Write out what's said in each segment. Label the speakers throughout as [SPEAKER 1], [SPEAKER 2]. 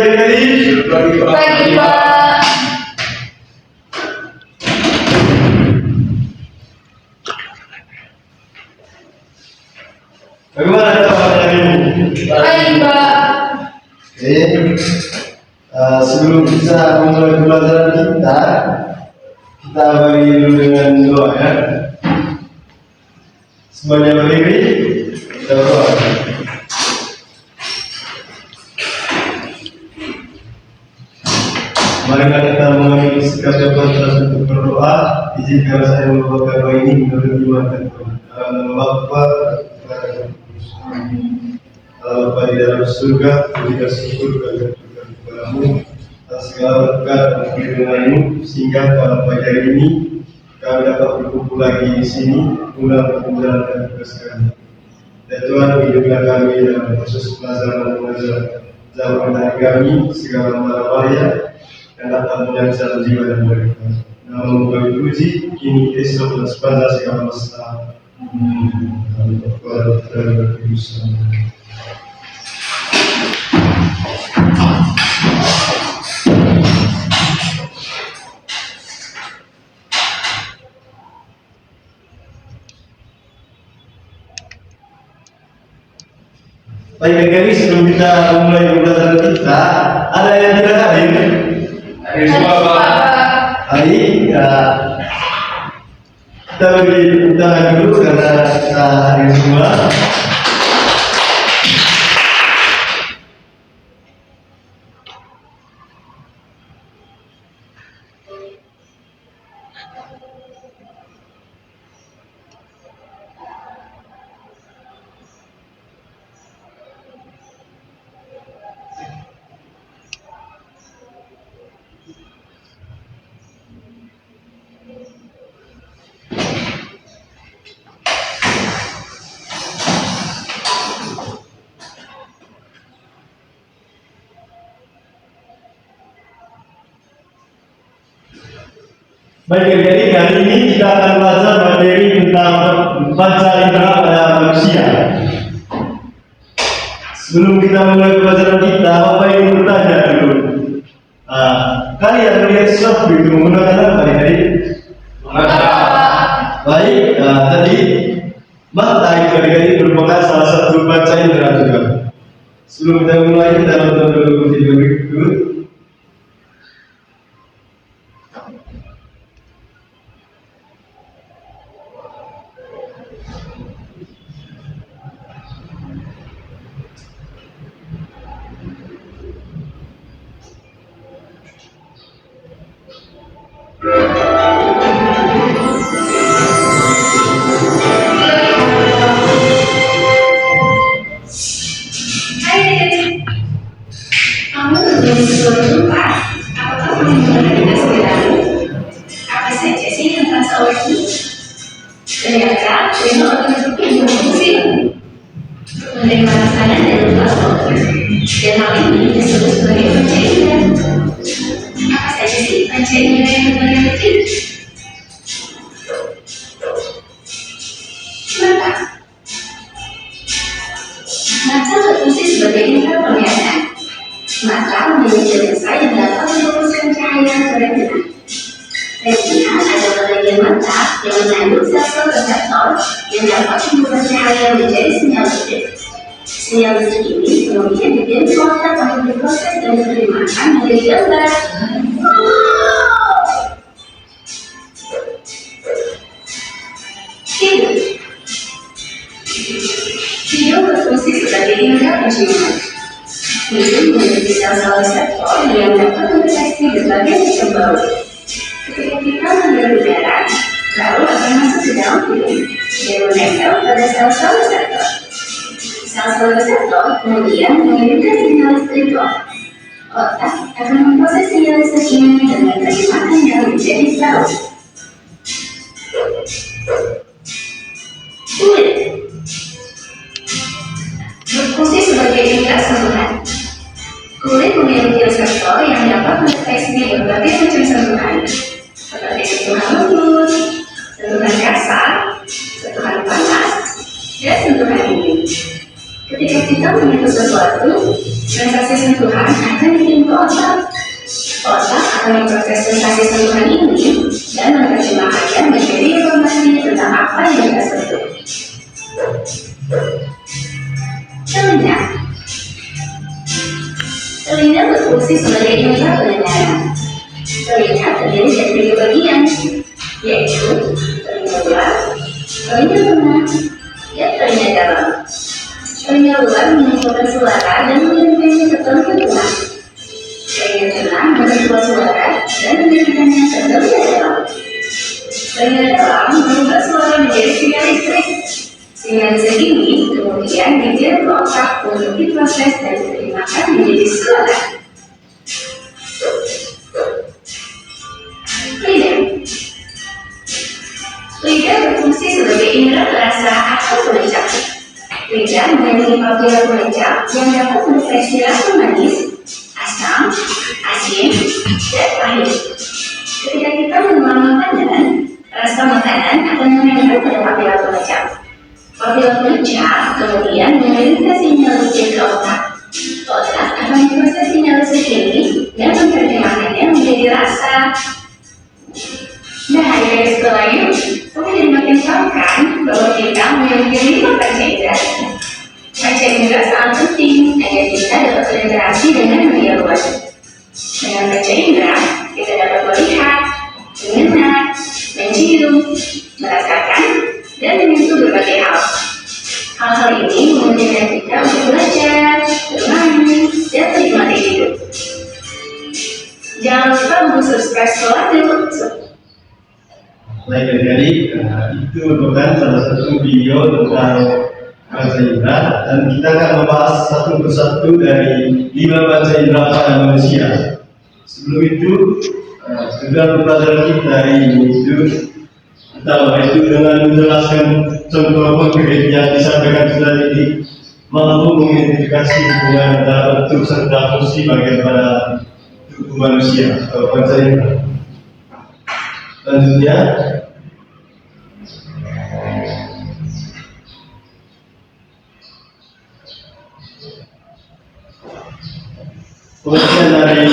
[SPEAKER 1] adik-adik?
[SPEAKER 2] Pagi, Pak.
[SPEAKER 1] Bagaimana kabar hari ini?
[SPEAKER 2] Pagi, Pak.
[SPEAKER 1] Oke. Sebelum kita memulai pelajaran kita beri dulu dengan doa ya. Semuanya berdiri, kita berdoa. Mari kita mengambil sikap Tuhan untuk berdoa. Izinkan saya membawakan doa ini menurut iman dan Tuhan. Dalam nama Bapa dan Allah Bapa di dalam surga, kita syukur kepadamu atas segala berkat dan perlindunganmu sehingga pada pagi hari ini kami dapat berkumpul lagi di sini guna untuk menjalankan tugas kami. Dan Tuhan hiduplah kami dalam proses pelajaran dan mengajar zaman hari kami segala mara bahaya dan dapat mengancam jiwa dan mereka. Namun kami puji kini esok dan sepanjang segala masa. Amin. Bapa dan Ibu Sama. Baik adik-adik, sebelum kita mulai pembelajaran kita, ada yang tidak hadir?
[SPEAKER 2] Hadir semua, Pak.
[SPEAKER 1] Baik, kita beri tepuk tangan dulu karena kita hadir semua. Baik adik-adik, kali ini kita akan belajar materi tentang baca indera pada manusia. Sebelum kita mulai pelajaran kita, Bapak ingin bertanya dulu. Kalian melihat sesuatu itu menggunakan apa adik-adik? Baik, tadi mata itu adik-adik merupakan salah satu baca indera juga. Sebelum kita mulai, kita nonton dulu video berikut.
[SPEAKER 3] Mata berfungsi sebagai indera penglihatan. Mata memiliki lensa yang dapat meluruskan cahaya ke retina. Retina adalah bagian mata yang mengandung sel-sel reseptor yang dapat mengubah cahaya menjadi sinyal listrik. Sinyal listrik ini kemudian dikirim ke otak untuk diproses dan diterjemahkan menjadi gambar. Hidung berfungsi sebagai indera penciuman. Hidung memiliki sel-sel reseptor yang dapat mendeteksi berbagai macam bau. Ketika kita menghirup udara, bau akan masuk ke dalam hidung dan menempel pada sel-sel reseptor. Sel-sel reseptor kemudian mengirimkan sinyal listrik ke otak. Otak akan memproses sinyal listrik ini dan menerjemahkannya menjadi bau. Kulit berfungsi sebagai indera sentuhan. Kulit memiliki reseptor yang dapat mendeteksi berbagai macam sentuhan, seperti sentuhan lembut, sentuhan kasar, sentuhan panas, dan sentuhan dingin. Ketika kita menyentuh sesuatu, Sensasi sentuhan akan dikirim ke otak. Otak akan memproses sensasi sentuhan ini dan menerjemahkannya menjadi informasi tentang apa yang kita sentuh. Telinga. Telinga berfungsi sebagai indera pendengaran. Telinga terdiri dari 3 bagian, yaitu telinga luar, telinga tengah, dan telinga dalam. Telinga luar mengumpulkan suara dan mengirimkannya ke telinga tengah. Telinga tengah mengumpulkan suara dan mengirimkannya ke telinga dalam. Telinga dalam mengubah suara menjadi sinyal listrik. Sinyal listrik ini kemudian dikirim ke otak untuk diproses dan diterjemahkan menjadi suara. Lidah berfungsi sebagai indera perasa atau penecap. Lidah memiliki papila penecap yang dapat mendeteksi rasa manis, asam, asin, dan pahit. Ketika kita menelan makanan, rasa makanan akan menempel pada papila penecap. Papila penecap kemudian mengirimkan sinyal listrik ke otak. Otak akan memproses sinyal listrik ini dan menerjemahkannya menjadi rasa. Nah, dari sekolah ini, kamu jadi makin tahu kan bahwa kita memiliki 5 panca indera. Panca indera sangat penting agar kita dapat berinteraksi dengan dunia luar. Dengan panca indera, kita dapat melihat, mendengar, mencium, merasakan, dan menyentuh berbagai hal. Hal-hal ini memungkinkan kita untuk belajar, bermain, dan menikmati hidup. Jangan lupa untuk subscribe sekolah dulu.
[SPEAKER 1] Baik adik-adik, itu merupakan salah satu video tentang panca indera dan kita akan membahas satu persatu dari 5 panca indera pada manusia. Sebelum itu, tujuan pelajaran kita hari ini itu pertama itu dengan menjelaskan contoh konkret yang disampaikan sudah ini mampu mengidentifikasi hubungan antara bentuk serta fungsi bagian pada tubuh manusia atau panca indera. Selanjutnya, pengertian dari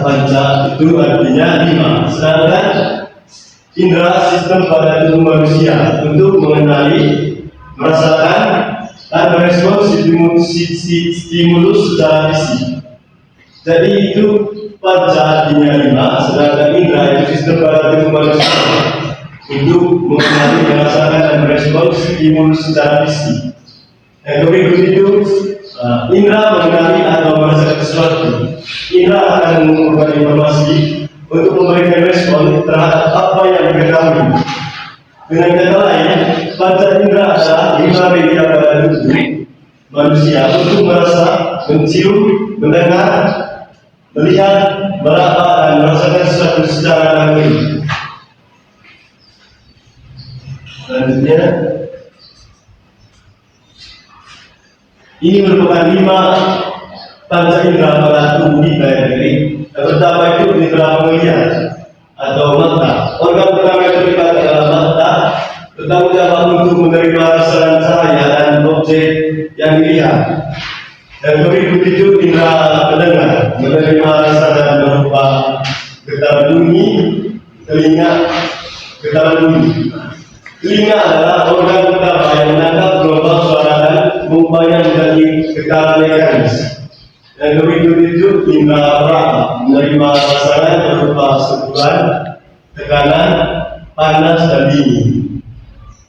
[SPEAKER 1] panca itu artinya 5. Sedangkan indera sistem pada tubuh manusia untuk mengenali, merasakan, dan merespons stimulus secara fisik. Jadi itu panca artinya 5, sedangkan indera itu sistem pada tubuh manusia untuk mengenali, merasakan, dan merespons stimulus secara fisik. Yang berikut itu indera mengenali atau merasakan sesuatu. Indera akan mengumpulkan informasi untuk memberikan respon terhadap apa yang diketahui. Dengan kata lain, panca indera adalah 5 media pada tubuh manusia untuk merasa, mencium, mendengar, melihat, meraba, dan merasakan sesuatu secara langsung. Selanjutnya, ini merupakan 5 panca indera pada tubuh kita yang diri. Yang pertama itu indera penglihatan atau mata. Organ pertama yang terlibat adalah mata, bertanggung jawab untuk menerima rasa dan cahaya dan objek yang dilihat. Dan berikut itu indera pendengar, menerima rasa dan berupa getar bunyi, telinga, getar bunyi. Telinga adalah organ utama yang menangkap gelombang suara dan mengubahnya menjadi getaran mekanis. Dan berikut itu indera peraba, menerima rasakan berupa sentuhan, tekanan, panas, dan dingin.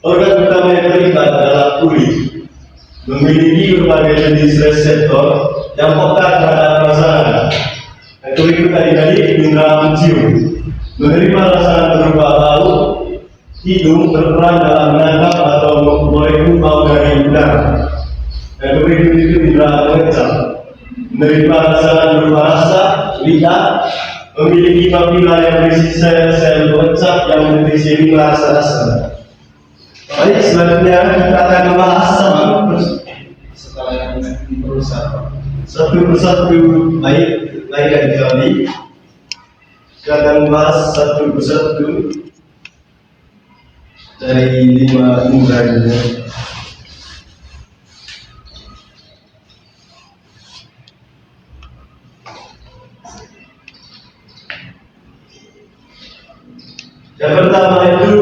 [SPEAKER 1] Organ utama yang terlibat adalah kulit, memiliki berbagai jenis reseptor yang peka terhadap perasaan. Dan berikut tadi indera mencium, menerima rasakan berupa bau. Hidung berperan dalam menangkap atau merengkuh bau dari udara. Dan berikut itu indera pengenal, menerima rasakan berupa rasa, lihat, memiliki papila yang berisi sel-sel pengenal yang mendeteksi 5 rasa-rasa. Baik, selanjutnya kita akan membahas setelah yang berusaha satu persatu. Baik adik-adik, kita akan membahas satu persatu dari 5 indera ini. Yang pertama itu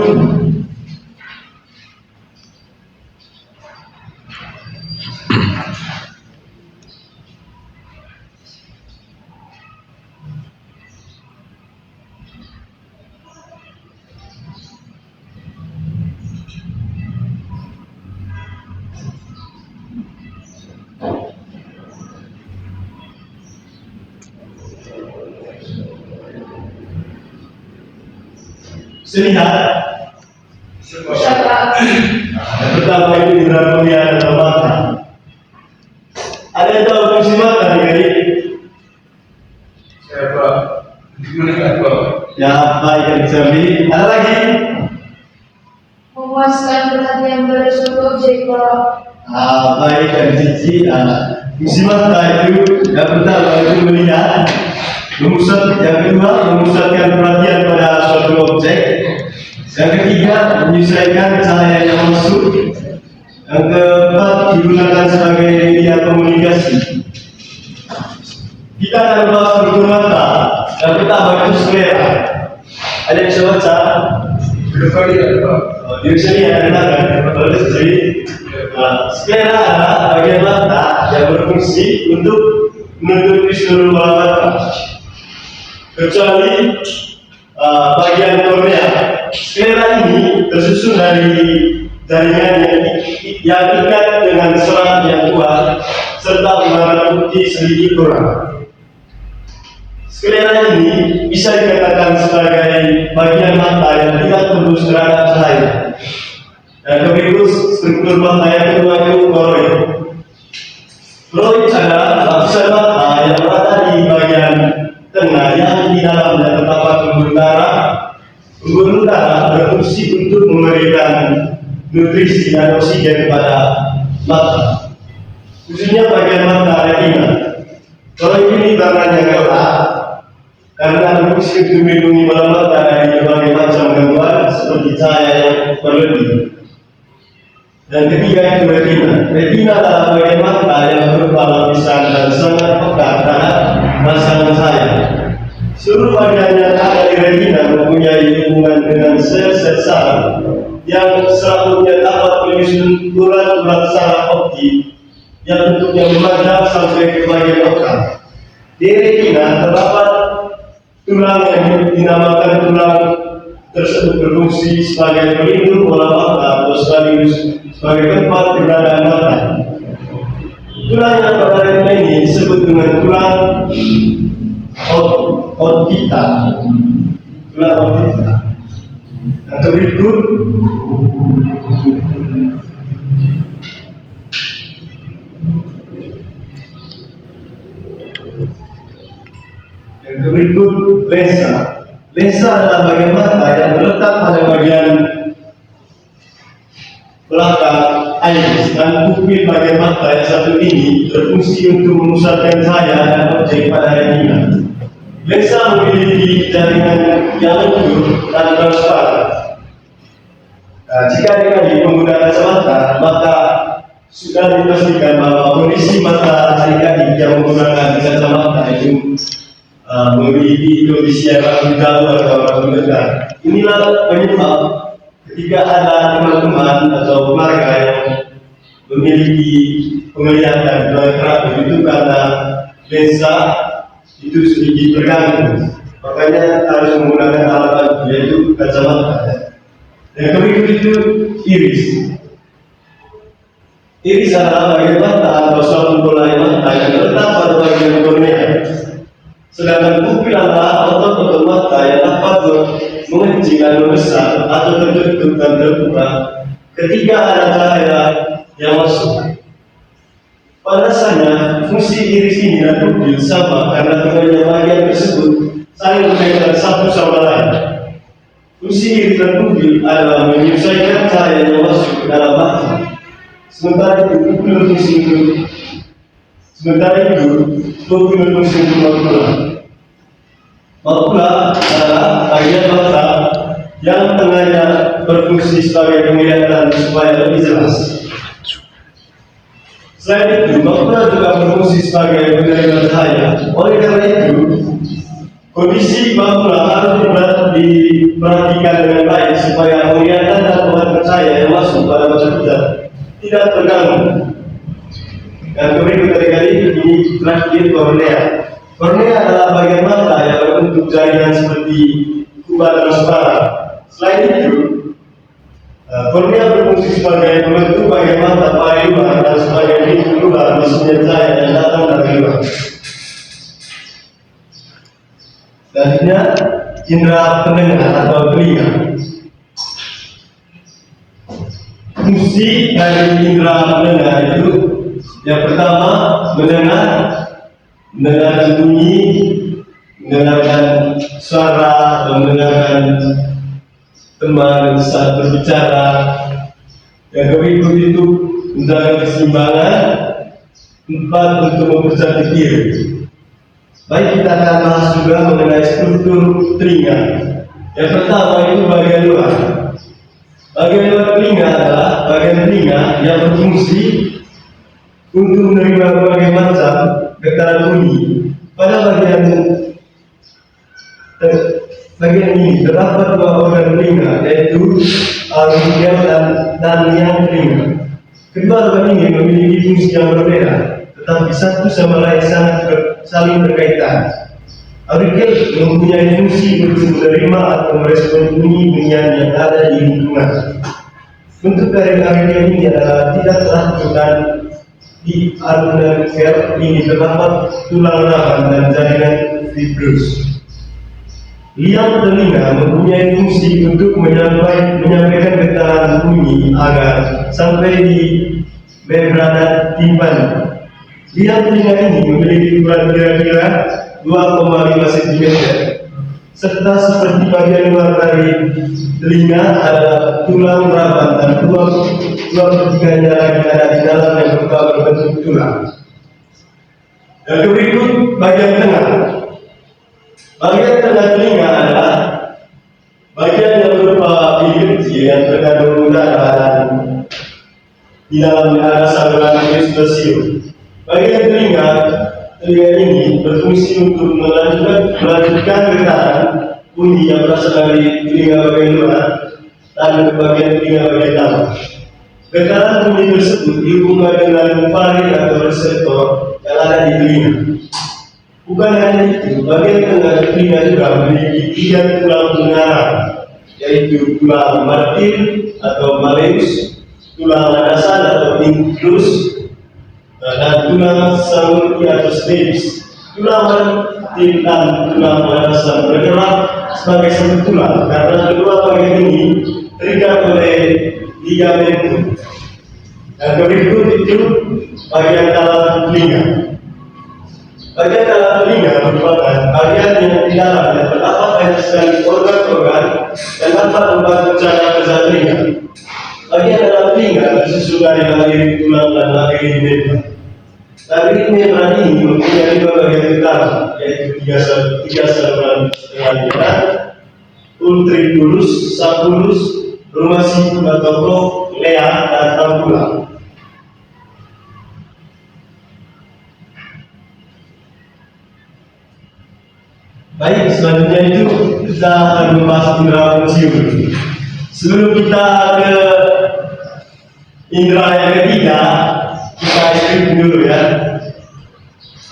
[SPEAKER 1] selihat.
[SPEAKER 2] Siapa?
[SPEAKER 1] Yang pertama itu indera penglihatan atau mata. Ada yang tahu fungsi mata nih?
[SPEAKER 2] Siapa? Melihat Pak.
[SPEAKER 1] Ya, baik yang bisa beli. Ada lagi?
[SPEAKER 2] Memuaskan perhatian pada suatu objek Pak.
[SPEAKER 1] Baik yang cici. Fungsi mata itu yang pertama itu melihat, yang kedua memusatkan perhatian pada suatu objek, yang ketiga menyesuaikan cahaya yang masuk, yang keempat digunakan sebagai media komunikasi. Kita akan bahas struktur mata. Yang pertama itu sklera. Ada yang bisa baca?
[SPEAKER 2] Berapa dia Pak?
[SPEAKER 1] Di sini ada kan? Kalau sini, sklera adalah bagian mata yang berfungsi untuk menutupi seluruh bola mata, kecuali bagian kornea. Sklera ini tersusun dari jaringan yang ikat dengan serat yang kuat serta warna putih sedikit kurang. Sklera ini bisa dikatakan sebagai bagian mata yang tidak tembus terhadap cahaya. Dan berikut struktur mata yang kedua itu koroid. Koroid adalah lapisan mata yang berada di bagian tengah yang di dalamnya terdapat pembuluh darah. Pembuluh darah berfungsi untuk memberikan nutrisi dan oksigen kepada mata, khususnya bagian mata retina. Koroid ini warnanya gelap karena berfungsi untuk melindungi bola mata dari berbagai macam gangguan seperti cahaya yang berlebih. Dan ketiga itu retina. Retina adalah bagian mata yang berupa lapisan dan sangat peka terhadap rasakan cahaya. Seluruh bagian yang ada di retina mempunyai hubungan dengan sel-sel saraf yang serabutnya dapat menyusun urat-urat saraf optik yang bentuknya memanjang sampai ke bagian otak. Di retina terdapat tulang yang dinamakan tulang tersebut berfungsi sebagai pelindung bola mata atau sekaligus sebagai tempat keberadaan mata. Tulang yang pada retina ini disebut dengan tulang otita. Tulang otita. Yang berikut lensa. Lensa adalah bagian mata yang terletak pada bagian belakang iris, dan pupil bagian mata yang satu ini berfungsi untuk memusatkan cahaya dan objek pada retina. Lensa memiliki jaringan yang lentur dan transparan. Jika dikali menggunakan kacamata, maka sudah dipastikan bahwa kondisi mata adik-adik yang menggunakan kacamata itu memiliki kondisi yang lebih jauh atau lebih dekat. Inilah penyebab ketika ada teman-teman atau keluarga yang memiliki penglihatan kerap itu karena lensa itu sedikit terganggu, makanya harus menggunakan alat yaitu kacamata. Yang berikut itu iris. Iris adalah bagian mata atau suatu bola mata yang terletak pada bagian kornea. Sedangkan pupil adalah otot-otot mata yang dapat mengecil dan membesar atau tertutup dan terbuka ketika ada cahaya yang masuk. Pada dasarnya, fungsi iris ini dan pupil sama karena keduanya bagian tersebut saling berkaitan satu sama lain. Fungsi iris dan pupil adalah menyesuaikan cahaya yang masuk ke dalam mata. Sementara itu, pupil berfungsi untuk makula. Makula adalah bagian mata yang tengahnya berfungsi sebagai penglihatan supaya lebih jelas. Selain itu, makula juga berfungsi sebagai penerima cahaya. Oleh karena itu, Kondisi bangunan harus diperhatikan dengan baik supaya penglihatan dan penglihatan cahaya yang masuk pada mata kita tidak terganggu. Dan berikut kali ini terakhir kornea. Kornea adalah bagian mata yang berbentuk jaringan seperti kubah dan sebarang. Selain itu, kornea berfungsi sebagai pembentuk bagian mata paling luar dan sebagai pintu keluar masuknya cahaya yang datang dari luar. Selanjutnya, indera pendengar atau telinga. Fungsi dari indera pendengar itu yang pertama mendengarkan bunyi, mendengarkan suara, atau mendengarkan teman saat berbicara. Yang berikut itu menjaga keseimbangan. 4, untuk mempercantik diri. Baik, kita akan bahas juga mengenai struktur telinga. Yang pertama itu bagian luar. Bagian luar telinga adalah bagian telinga yang berfungsi untuk menerima berbagai macam getaran bunyi. Pada bagian ini terdapat 2 organ telinga, yaitu alveolar dan liang telinga. Kedua organ ini memiliki fungsi yang berbeda, tetapi satu sama lain saling berkaitan. Aurikel mempunyai fungsi untuk menerima atau merespon bunyi-bunyian yang ada di lingkungan. Bentuk dari aurikel ini adalah tidak terlakukan di aurikel ini terdapat tulang rawan dan jaringan fibrus. Liang telinga mempunyai fungsi untuk menyampaikan getaran bunyi agar sampai di membrana timpani. Liang telinga ini memiliki ukuran kira-kira 2,5 cm, serta seperti bagian luar dari telinga ada tulang rawan dan dua pertiganya lagi ada di dalam yang berupa berbentuk tulang. Dan berikut bagian tengah. Bagian tengah telinga adalah bagian yang berupa bilik kecil yang terkandung udara dan di dalamnya ada saluran eustachium. Bagian telinga ini berfungsi untuk melanjutkan getaran bunyi yang berasal dari telinga bagian luar dan ke bagian telinga bagian dalam. Getaran bunyi tersebut dihubungkan dengan faring atau reseptor yang ada di telinga. Bukan hanya itu, bagian tengah telinga juga memiliki 3 tulang pendengaran, yaitu tulang martir atau malleus, tulang landasan atau incus, dan tulang saluri atau stapes. Tulang martir dan tulang landasan bergerak sebagai satu tulang karena kedua bagian ini terikat oleh ligamentum. Dan berikut itu bagian dalam telinga. Bagian dalam telinga merupakan bagian yang di dalam yang terdapat banyak sekali organ-organ yang dapat membantu cara kerja telinga. Bagian dalam telinga tersusun dari labirin tulang dan labirin membran. Labirin membran ini mempunyai 2 bagian utama, yaitu 3 saluran setengah lidah, ultriculus, subculus, rumacicum atau cochlea, dan tabula. Baik, selanjutnya itu kita akan membahas indera mencium. Sebelum kita ke indera yang ketiga, kita sweeping dulu ya.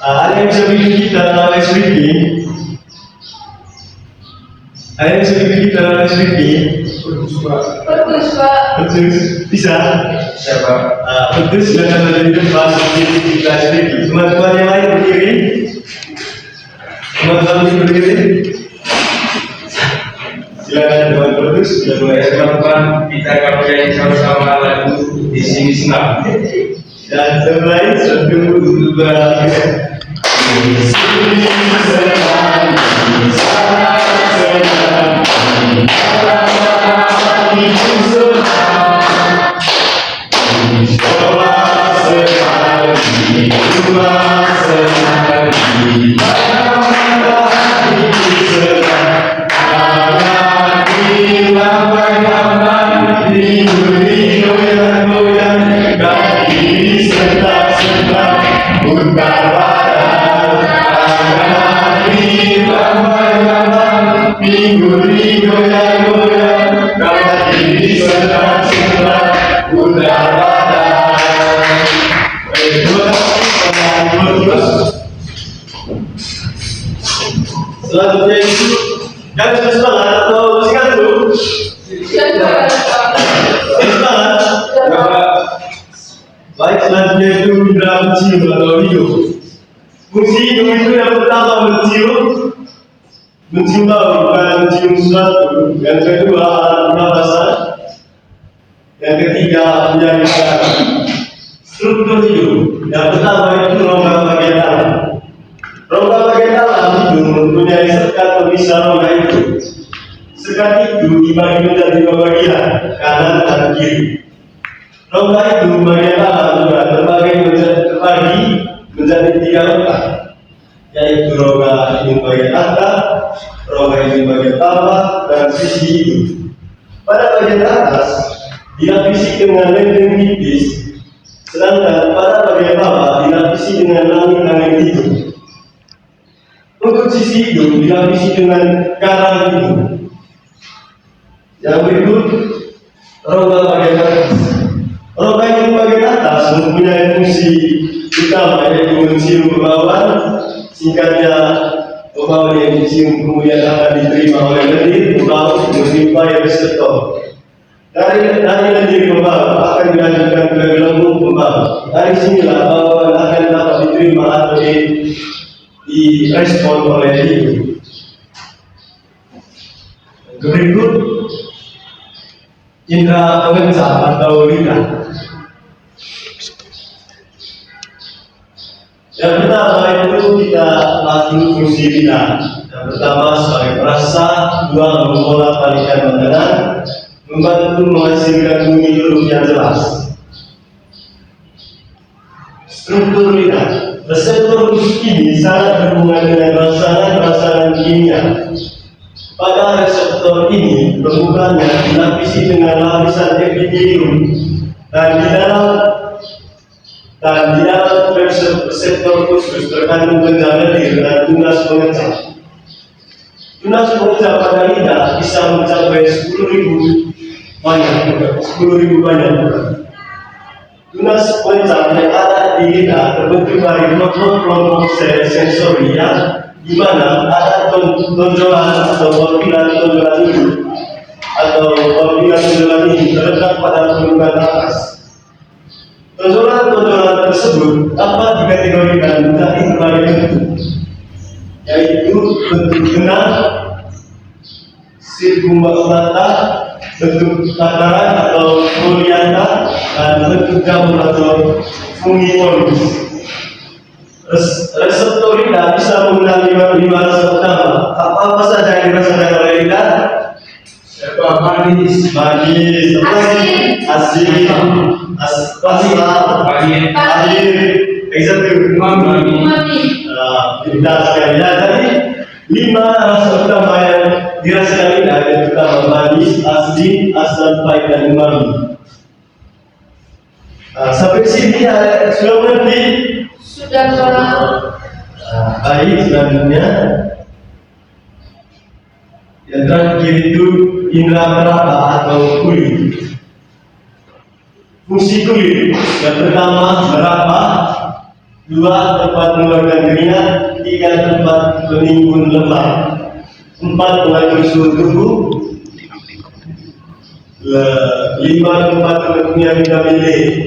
[SPEAKER 1] Ada yang bisa bikin kita dalam sweeping? Ada yang bisa bikin kita dalam sweeping? Pertus, bisa?
[SPEAKER 2] Siapa?
[SPEAKER 1] Pertus dengan menjadi bahasa kita sweeping. Teman-teman yang lain berdiri. Teman-teman berdiri. Silakan teman Pertus.
[SPEAKER 2] Teman-teman, kita akan menyanyi sama-sama lagu Di Sini Senang.
[SPEAKER 1] Dan terlain 1, 2, 3. Di sini senang, di sana senang, di dalam itu senang, di sekolah senang, di rumah senang, di mana-mana itu senang, karena di lambai-lambai, di goyang-goyang, kaki senang-senang, putar badan, karena di lambai selanjutnya itu indera mencium atau hidung. Fungsi hidung itu yang pertama mencium bau, bukan mencium sesuatu. Yang kedua pernapasan. Yang ketiga menjadi makanan. Struktur hidung. Yang pertama itu rongga bagian dalam. Rongga bagian dalam hidung mempunyai sekat pemisah rongga itu. Sekat itu dibagi menjadi dua bagian, kanan dan kiri. Rongga itu bagian dalam juga terbagi menjadi tiga rongga, yaitu rongga hidung bagian atas, rongga hidung bagian bawah, dan sisi hidung. Pada bagian atas dilapisi dengan lempeng tipis, sedangkan pada bagian bawah dilapisi dengan langit-langit hidung. Untuk sisi hidung dilapisi dengan karang hidung. Yang berikut rongga bagian atas. Rongga hidung bagian atas mempunyai fungsi utama, yaitu mencium kebauan. Singkatnya, kebauan yang dicium kemudian akan diterima oleh lendir, bau menyerupai reseptor. Dari lendir pembau akan dilanjutkan ke gelembung pembau. Dari sinilah bauan akan dapat diterima atau direspon oleh hidung. Berikut indera pengencap atau lidah. Yang pertama itu kita bahas dulu fungsi lidah. Yang pertama sebagai perasa, dua mengolah balikan makanan, membantu menghasilkan bunyi huruf yang jelas. Struktur lidah. Reseptor ini sangat berhubungan dengan rangsangan kimia. Pada reseptor ini permukaannya dilapisi dengan lapisan epitelium dan di dalam reseptor khusus terkandung benda lendir dan tunas pengencap. Tunas pengencap pada lidah bisa mencapai 10.000 banyak. Tunas pengencap yang ada di lidah terbentuk dari kelompok sel sensori di mana ada tonjolan atau porfiran tonjolan ini atau porfiran tonjolan ini terletak pada permukaan atas. Tonjolan tersebut dapat dikategorikan menjadi berbagai bentuk, yaitu bentuk genang, sirkumbalata, bentuk tataran atau foliata, dan bentuk jamur atau fungiformis. Reseptor lidah bisa menggunakan lima rasa utama. Apa saja yang dirasakan oleh lidah? Manis, asin, pahit, exactly, umami. Pintar sekali. Jadi lima rasa utama yang dirasakan lidah yang pertama manis, asin, asam, pahit, dan umami. Sampai sini sudah mengerti?
[SPEAKER 3] Sudah paham.
[SPEAKER 1] Baik, selanjutnya yang terakhir itu indera peraba atau kulit. Fungsi kulit yang pertama meraba, dua tempat mengeluarkan keringat, tiga tempat menimbun lemak, empat mengatur suhu tubuh, lima tempat mempunyai vitamin D.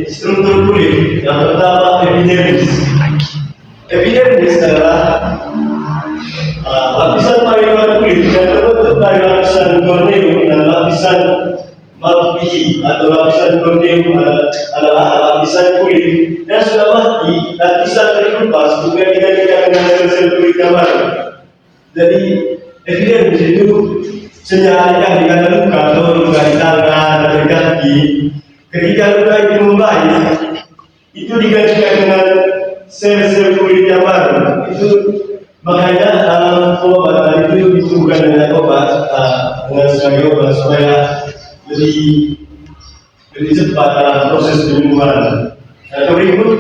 [SPEAKER 1] Struktur kulit yang pertama epidermis. Epidermis adalah lapisan paling luar kulit yang terbentuk dari lapisan korneum dan lapisan malfizi atau lapisan korneum adalah lapisan kulit yang sudah mati dan bisa terkelupas kemudian digantikan dengan sel-sel kulit yang baru. Jadi epidermis itu senyalikan di luka atau luka di tangan atau di kaki. Ketika luka itu membaik, itu digantikan dengan sel-sel kulit yang baru. Itu makanya dalam pengobatan itu bukan dengan obat, dengan sebagai obat supaya lebih cepat dalam proses penyembuhan. Yang berikut,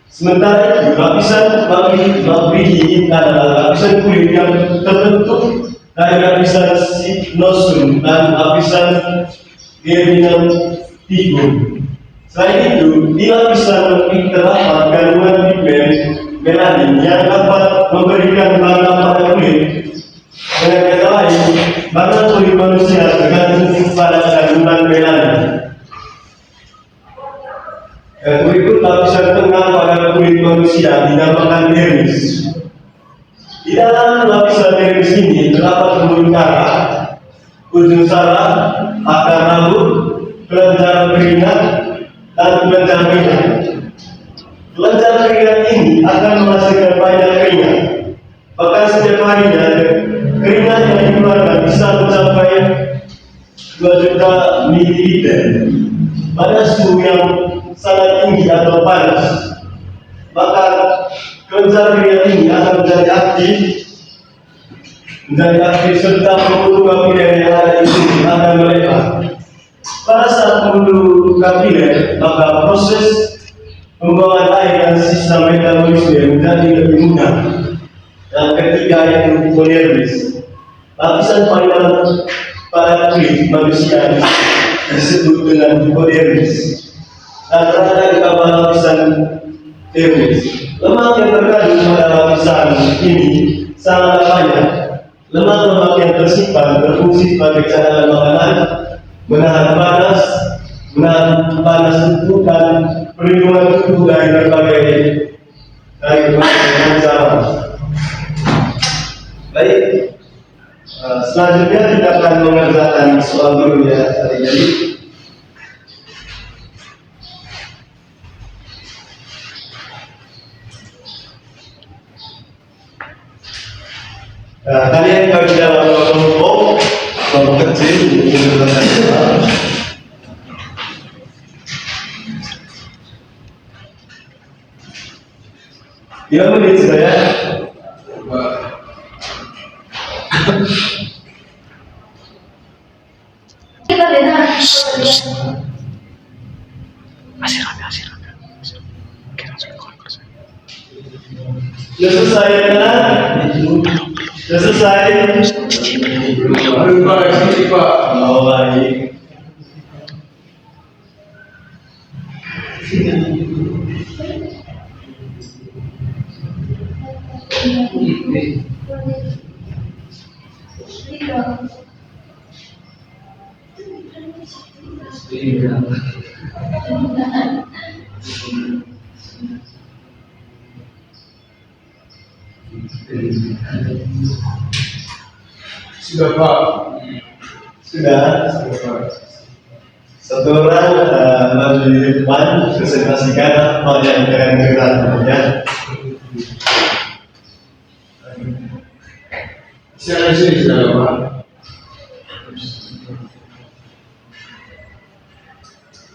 [SPEAKER 1] sementara itu lapisan malfizi adalah lapisan kulit yang terbentuk dari lapisan sinosum dan lapisan germinal tigum. Selain itu, di lapisan terdapat kandungan pigmen melanin yang dapat memberikan warna pada kulit. Dengan kata lain, warna kulit manusia tergantung pada kandungan melanin. Yang berikut lapisan tengah pada kulit manusia dinamakan dermis. Di dalam lapisan dermis ini terdapat pembuluh darah, ujung saraf, akar rambut, kelenjar keringat, dan kelenjar keringat. Kelenjar keringat ini akan menghasilkan banyak keringat. Bahkan setiap harinya keringat yang dikeluarkan bisa mencapai 2 juta mililiter. Pada suhu yang sangat tinggi atau panas, maka kelenjar keringat ini akan menjadi aktif serta pembuluh kapiler yang ada di sini akan melebar. Pada saat pembuluh kapiler, maka proses pembuangan air dan sisa metabolisme menjadi lebih mudah. Yang ketiga yaitu hipodermis. Lapisan paling dalam pada kulit manusia disebut dengan hipodermis. Dan berada di bawah lapisan dermis. Lemak yang terkandung pada lapisan ini sangat banyak. Lemak-lemak yang tersimpan berfungsi sebagai cadangan makanan, menahan panas tubuh dan perlindungan tubuh dari berbagai ancaman. Baik, selanjutnya kita akan mengerjakan soal dulu ya hari-hari. Kalian bagi dalam kelompok kecil mengerjakan ya menit saya. Sudah selesai kan? Sudah selesai. Oh baik.
[SPEAKER 2] Sudah Pak.
[SPEAKER 1] Sudah. Satu orang maju di depan presentasikan apa yang kalian kerjakan ya.
[SPEAKER 2] Siapa sih sudah Pak?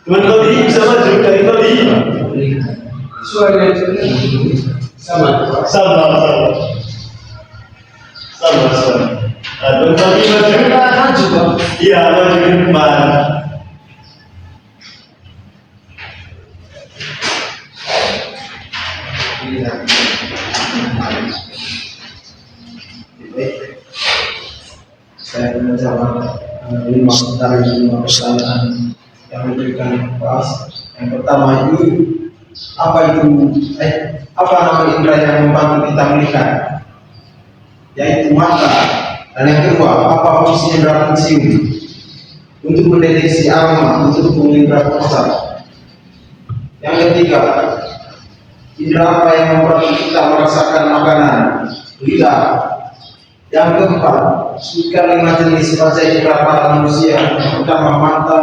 [SPEAKER 1] Teman Todi bisa maju dari Todi.
[SPEAKER 2] Suaranya sama.
[SPEAKER 1] Teman Todi maju. Iya, maju di depan.
[SPEAKER 4] Saya menjawab 5 pertanyaan yang diberikan kelas. Yang pertama itu apa nama indera yang membantu kita melihat? Yaitu mata. Dan yang kedua, apa fungsi indera pencium? Untuk mendeteksi aroma, untuk indera pesan. Yang ketiga, indera apa yang membantu kita merasakan makanan? Lidah. Yang keempat, sebutkan 5 jenis bahasa indera pada manusia. Yang pertama mata,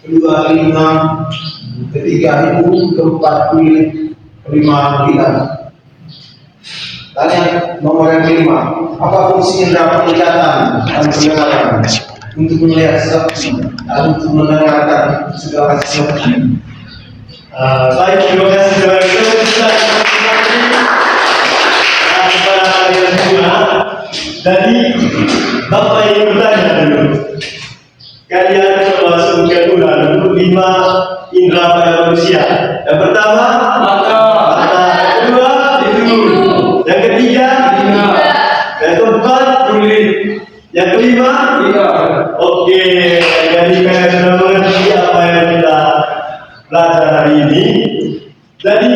[SPEAKER 4] kedua telinga, ketiga hidung, keempat kulit, kelima lidah. Dan yang nomor yang kelima, apa fungsi indera penglihatan dan pendengaran? Untuk melihat sesuatu dan untuk mendengarkan segala sesuatu.
[SPEAKER 1] Baik, terima kasih kepada kita. Jadi, Bapak ingin bertanya dulu. Kalian coba sebutkan dulu 5 indera pada manusia. Yang pertama, mata. Yang kedua, hidung. Yang ketiga, telinga. Yang keempat, kulit. Yang kelima, lidah. Oke, jadi kalian sudah mengerti apa yang kita belajar hari ini. Jadi,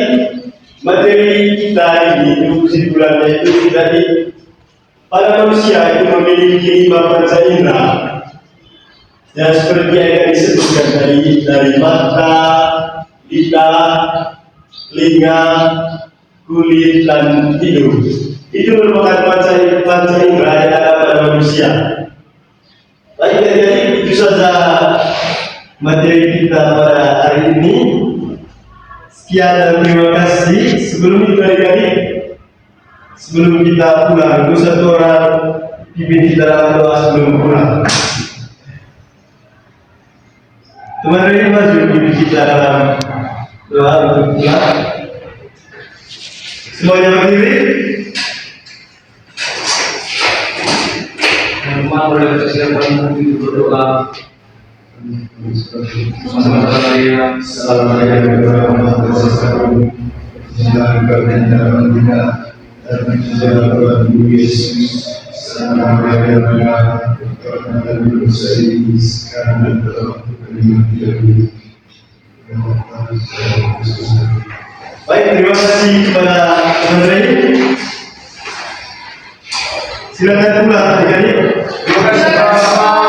[SPEAKER 1] materi kita hari ini, kesimpulannya itu jadi pada manusia itu memiliki 5 panca indera yang seperti yang disebutkan dari mata, lidah, telinga, kulit, dan hidung. Itu merupakan panca indera yang ada pada manusia. Baik, jadi itu saja materi kita pada hari ini. Sekian dan terima kasih. Sebelum itu adik-adik, sebelum kita pulang, itu satu orang pimpin kita dalam doa sebelum pulang. Teman-teman ini maju pimpin kita dalam doa untuk pulang. Semuanya berdiri.
[SPEAKER 2] Teman boleh bersiap untuk berdoa. Sama-sama saya.
[SPEAKER 1] Assalamualaikum warahmatullahi wabarakatuh. Jangan berbicara kita dan bicara Tuhan Yesus. Assalamualaikum warahmatullahi wabarakatuh. Sekarang dan dalam waktu kalimat. Baik, terima kasih kepada teman-teman. Silakan pulang adik-adik.
[SPEAKER 2] Terima kasih.